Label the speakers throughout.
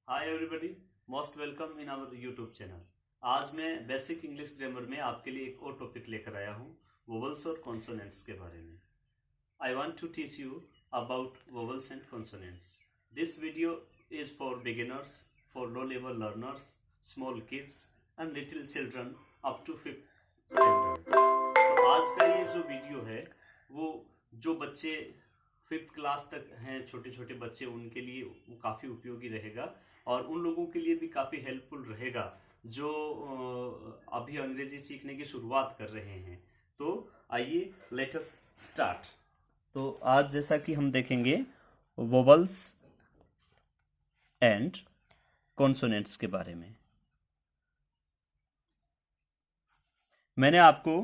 Speaker 1: Hi everybody, most welcome in our YouTube channel. आज मैं basic English grammar में आपके लिए एक और टॉपिक लेकर आया हूँ, वोवल्स और कॉन्सोनेंट्स के बारे में। I want to teach you about vowels and consonants. This video is for beginners, for low level learners, small kids and little children up to 5th standard. तो आज का ये जो वीडियो है वो जो बच्चे 5th क्लास तक हैं, छोटे छोटे बच्चे, उनके लिए वो काफ़ी उपयोगी रहेगा और उन लोगों के लिए भी काफ़ी हेल्पफुल रहेगा जो अभी अंग्रेजी सीखने की शुरुआत कर रहे हैं। तो आइए लेट अस स्टार्ट। तो आज जैसा कि हम देखेंगे वोवल्स एंड कॉन्सोनेंट्स के बारे में। मैंने आपको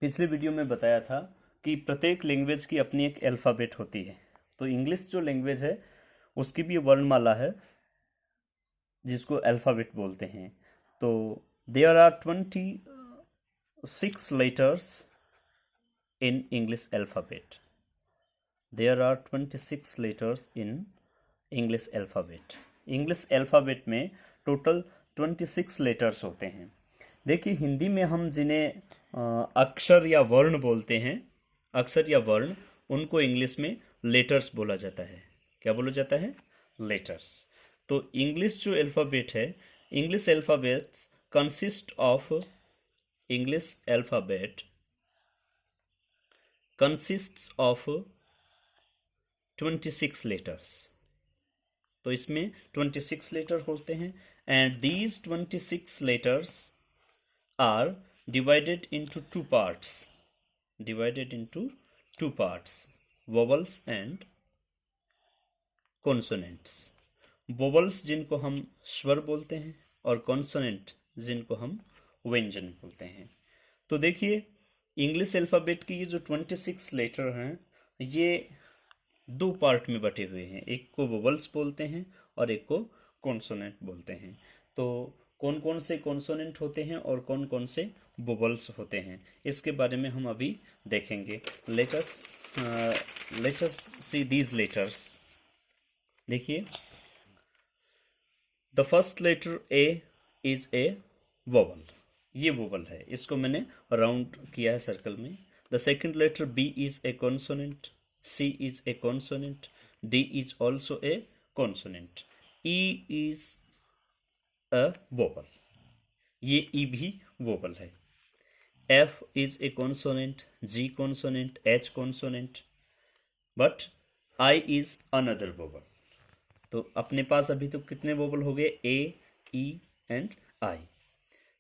Speaker 1: पिछले वीडियो में बताया था कि प्रत्येक लैंग्वेज की अपनी एक अल्फ़ाबेट होती है। तो इंग्लिश जो लैंग्वेज है उसकी भी वर्णमाला है जिसको अल्फ़ाबेट बोलते हैं। तो there are 26 letters in English alphabet. There are 26 letters in English alphabet. English alphabet में टोटल 26 लेटर्स होते हैं। देखिए, हिंदी में हम जिन्हें अक्षर या वर्ण बोलते हैं, अक्षर या वर्ण, उनको इंग्लिश में लेटर्स बोला जाता है। क्या बोला जाता है? लेटर्स। तो इंग्लिश जो अल्फ़ाबेट है, English alphabets consist of English alphabet consists of 26 letters. तो इसमें 26 लेटर होते हैं and these 26 letters are divided into two parts, vowels and consonants। vowels जिनको हम स्वर बोलते हैं और consonant जिनको हम व्यंजन बोलते हैं। तो देखिए, इंग्लिश अल्फ़ाबेट की ये जो 26 लेटर हैं ये दो पार्ट में बटे हुए हैं। एक को वोवल्स बोलते हैं और एक को कॉन्सोनेंट बोलते हैं। तो कौन कौन से कॉन्सोनेंट होते हैं और कौन कौन से वोवल्स होते हैं, इसके बारे में हम अभी देखेंगे। Let us see these letters. देखिए, the first letter A is a vowel. ये वोवल है, इसको मैंने राउंड किया है सर्कल में। The second letter B is a consonant, C is a consonant, D is also a consonant, E is a vowel, ये E भी vowel है। F is a consonant, G consonant, H consonant, but I is another vowel। तो अपने पास अभी तो कितने vowel हो गए? A, E and I।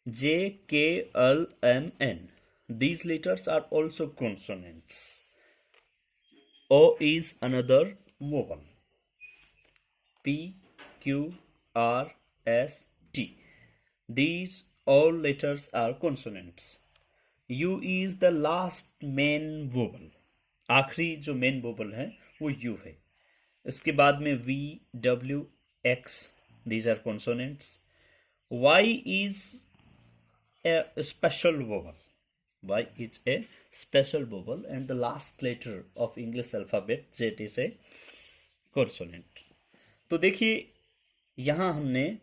Speaker 1: J, K, L, M, N, these letters are also consonants। O is another vowel। P, Q, R, S, T, these all letters are consonants। U is the last main vowel। आखिरी जो main vowel है वो U है। इसके बाद में V, W, X, these are consonants। Y is a special vowel। Y is a special vowel and the last letter of English alphabet Z is a consonant। तो देखिए, यहाँ हमने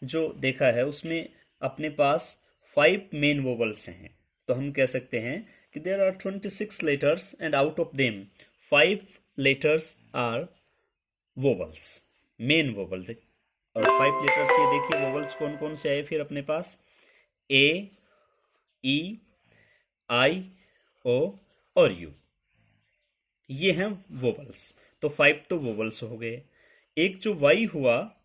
Speaker 1: जो देखा है उसमें अपने पास 5 मेन वोवल्स हैं। तो हम कह सकते हैं कि there are 26 letters and out of them 5 letters are vowels, main vowel. और 5 लेटर्स, ये देखिए वोवल्स कौन कौन से आए फिर अपने पास? ए, ई, आई, ओ और यू, ये हैं वोवल्स। तो 5 तो वोवल्स हो गए। एक जो वाई हुआ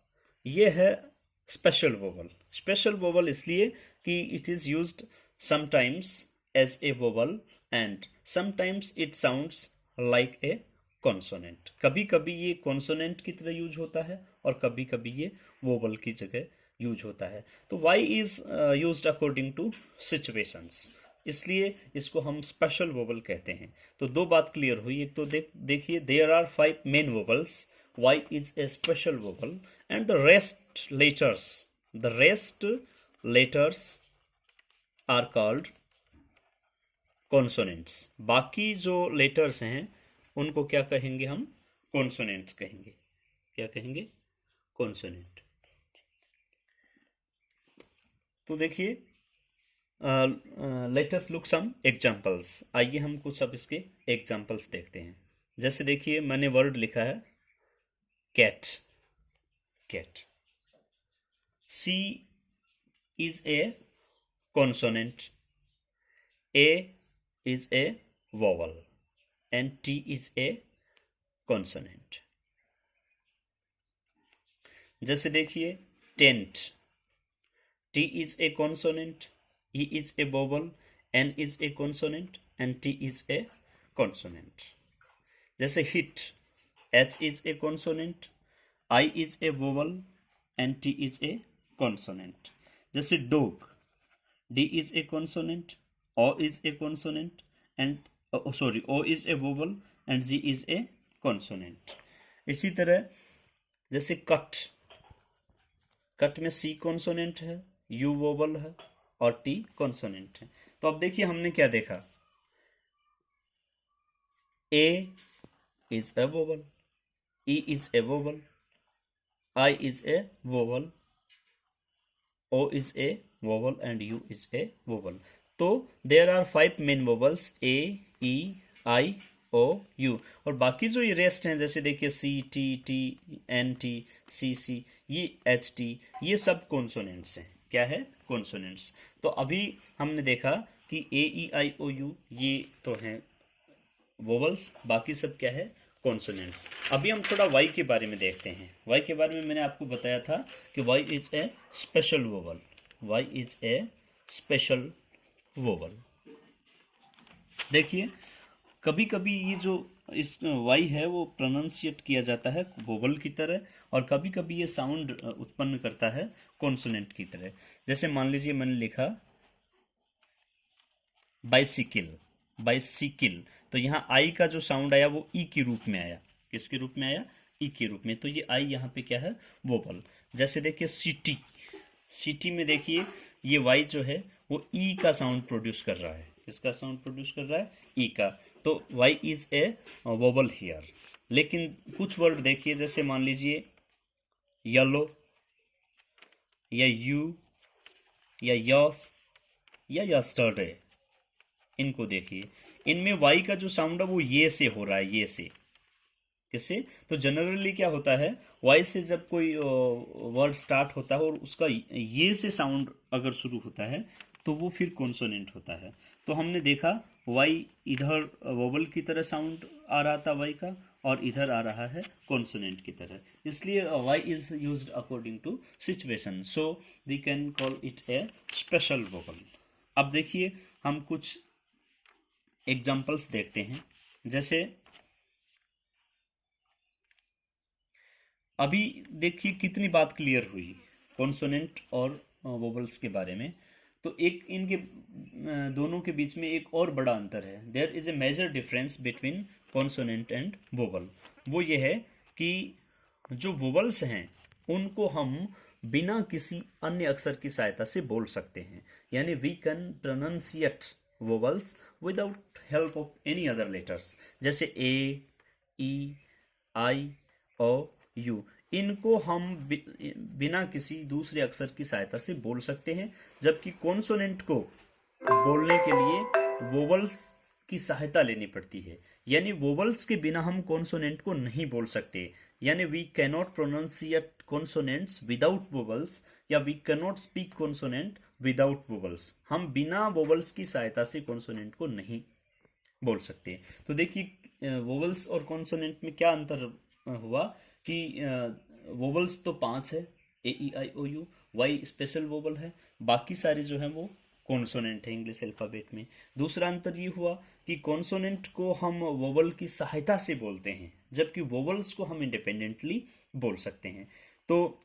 Speaker 1: ये है स्पेशल वोवल। स्पेशल वोवल इसलिए कि it is used sometimes as a vowel and sometimes it sounds like a consonant. कभी कभी ये कॉन्सोनेंट की तरह यूज होता है और कभी कभी ये वोवल की जगह यूज होता है। तो Y is used according to situations, इसलिए इसको हम स्पेशल वोवल कहते हैं। तो दो बात क्लियर हुई। एक तो देखिए, there are 5 main vowels, Y is a special vowel and the rest letters are called consonants। बाकी जो लेटर्स हैं उनको क्या कहेंगे? हम कॉन्सोनेंट्स कहेंगे। क्या कहेंगे? कॉन्सोनेंट। तो देखिए, let us look some examples. आइए हम कुछ अब इसके एग्जांपल्स देखते हैं। जैसे देखिए, मैंने वर्ड लिखा है cat, cat. C is a consonant, A is a vowel, and T is a consonant. जैसे देखिए tent, T is a consonant, E is a vowel, N is a consonant, and T is a consonant. जैसे hit, H is a consonant, I is a vowel, and T is a consonant. जैसे dog, D is a consonant, O is a consonant, and O is a vowel, and G is a consonant. इसी तरह जैसे cut, cut में C consonant है, U vowel है और T consonant है। तो अब देखिए हमने क्या देखा, A is a vowel, E is a vowel, I is a vowel, O is a vowel, and U is a vowel. तो there are 5 main vowels, A, E, I, O, U, और बाकी जो ये रेस्ट हैं, जैसे देखिए C, T, T, N, T, C, C, ये H, T, ये सब कॉन्सोनेंट्स हैं। क्या है? कॉन्सोनेंट्स। तो अभी हमने देखा कि A, E, I, O, U ये तो हैं वोवल्स, बाकी सब क्या है? कॉन्सोनेंट्स। अभी हम थोड़ा Y के बारे में देखते हैं। Y के बारे में मैंने आपको बताया था कि Y is a special vowel, Y is a special vowel. देखिए कभी कभी ये जो इस Y है वो प्रोनाउंसिएट किया जाता है वोवल की तरह, और कभी कभी ये साउंड उत्पन्न करता है कॉन्सोनेंट की तरह। जैसे मान लीजिए मैंने लिखा बाइसिकल, बाइसिकल, तो यहाँ आई का जो साउंड आया वो ई के रूप में आया। किसके रूप में आया? ई के रूप में। तो ये आई यहाँ पे क्या है? वोवल। जैसे देखिए सिटी, सिटी में देखिए ये वाई जो है वो ई का साउंड प्रोड्यूस कर रहा है। किसका साउंड प्रोड्यूस कर रहा है? ई का। तो Y is a vowel here. लेकिन कुछ वर्ड देखिए, जैसे मान लीजिए येलो या यू या यस या यस्टरडे, इनको देखिए, इनमें वाई का जो साउंड है वो ये से हो रहा है, ये से। किससे? तो जनरली क्या होता है, वाई से जब कोई वर्ड स्टार्ट होता है और उसका ये से साउंड अगर शुरू होता है तो वो फिर कॉन्सोनेंट होता है। तो हमने देखा वाई इधर वोवल की तरह साउंड आ रहा था वाई का, और इधर आ रहा है कॉन्सोनेंट की तरह। इसलिए Y is used according to situation, so we can call it a special vowel. अब देखिए हम कुछ एग्जाम्पल्स देखते हैं। जैसे अभी देखिए कितनी बात क्लियर हुई कॉन्सोनेंट और वोवल्स के बारे में। तो एक इनके दोनों के बीच में एक और बड़ा अंतर है। There is a major difference between consonant and vowel. वो ये है कि जो वोवल्स हैं उनको हम बिना किसी अन्य अक्षर की सहायता से बोल सकते हैं, यानी we can pronounciate vowels without help of any other letters. जैसे A, E, I, O, you, इनको हम बिना किसी दूसरे अक्षर की सहायता से बोल सकते हैं। जबकि कॉन्सोनेंट को बोलने के लिए वोवल्स की सहायता लेनी पड़ती है, यानी वोवल्स के बिना हम कॉन्सोनेंट को नहीं बोल सकते। यानी we cannot pronounciate consonants without vowels, या we cannot speak consonant without vowels. हम बिना वोवल्स की सहायता से कॉन्सोनेंट को नहीं बोल सकते। तो देखिए वोवल्स और कॉन्सोनेंट में क्या अंतर हुआ कि वोवल्स तो 5 है, ए, ई, आई, ओ, यू। वाई स्पेशल वोवल है, बाकी सारे जो हैं वो कॉन्सोनेंट है इंग्लिश अल्फ़ाबेट में। दूसरा अंतर ये हुआ कि कॉन्सोनेंट को हम वोवल की सहायता से बोलते हैं, जबकि वोवल्स को हम इंडिपेंडेंटली बोल सकते हैं। तो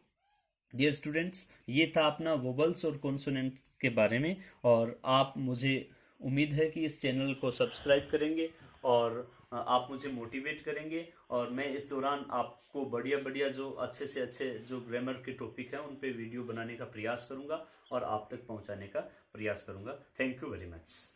Speaker 1: डियर स्टूडेंट्स, ये था अपना वोवल्स और कॉन्सोनेंट के बारे में, और आप, मुझे उम्मीद है कि इस चैनल को सब्सक्राइब करेंगे और आप मुझे मोटिवेट करेंगे, और मैं इस दौरान आपको बढ़िया बढ़िया जो अच्छे से अच्छे जो ग्रामर के टॉपिक हैं उन पे वीडियो बनाने का प्रयास करूंगा और आप तक पहुंचाने का प्रयास करूंगा। Thank you very much.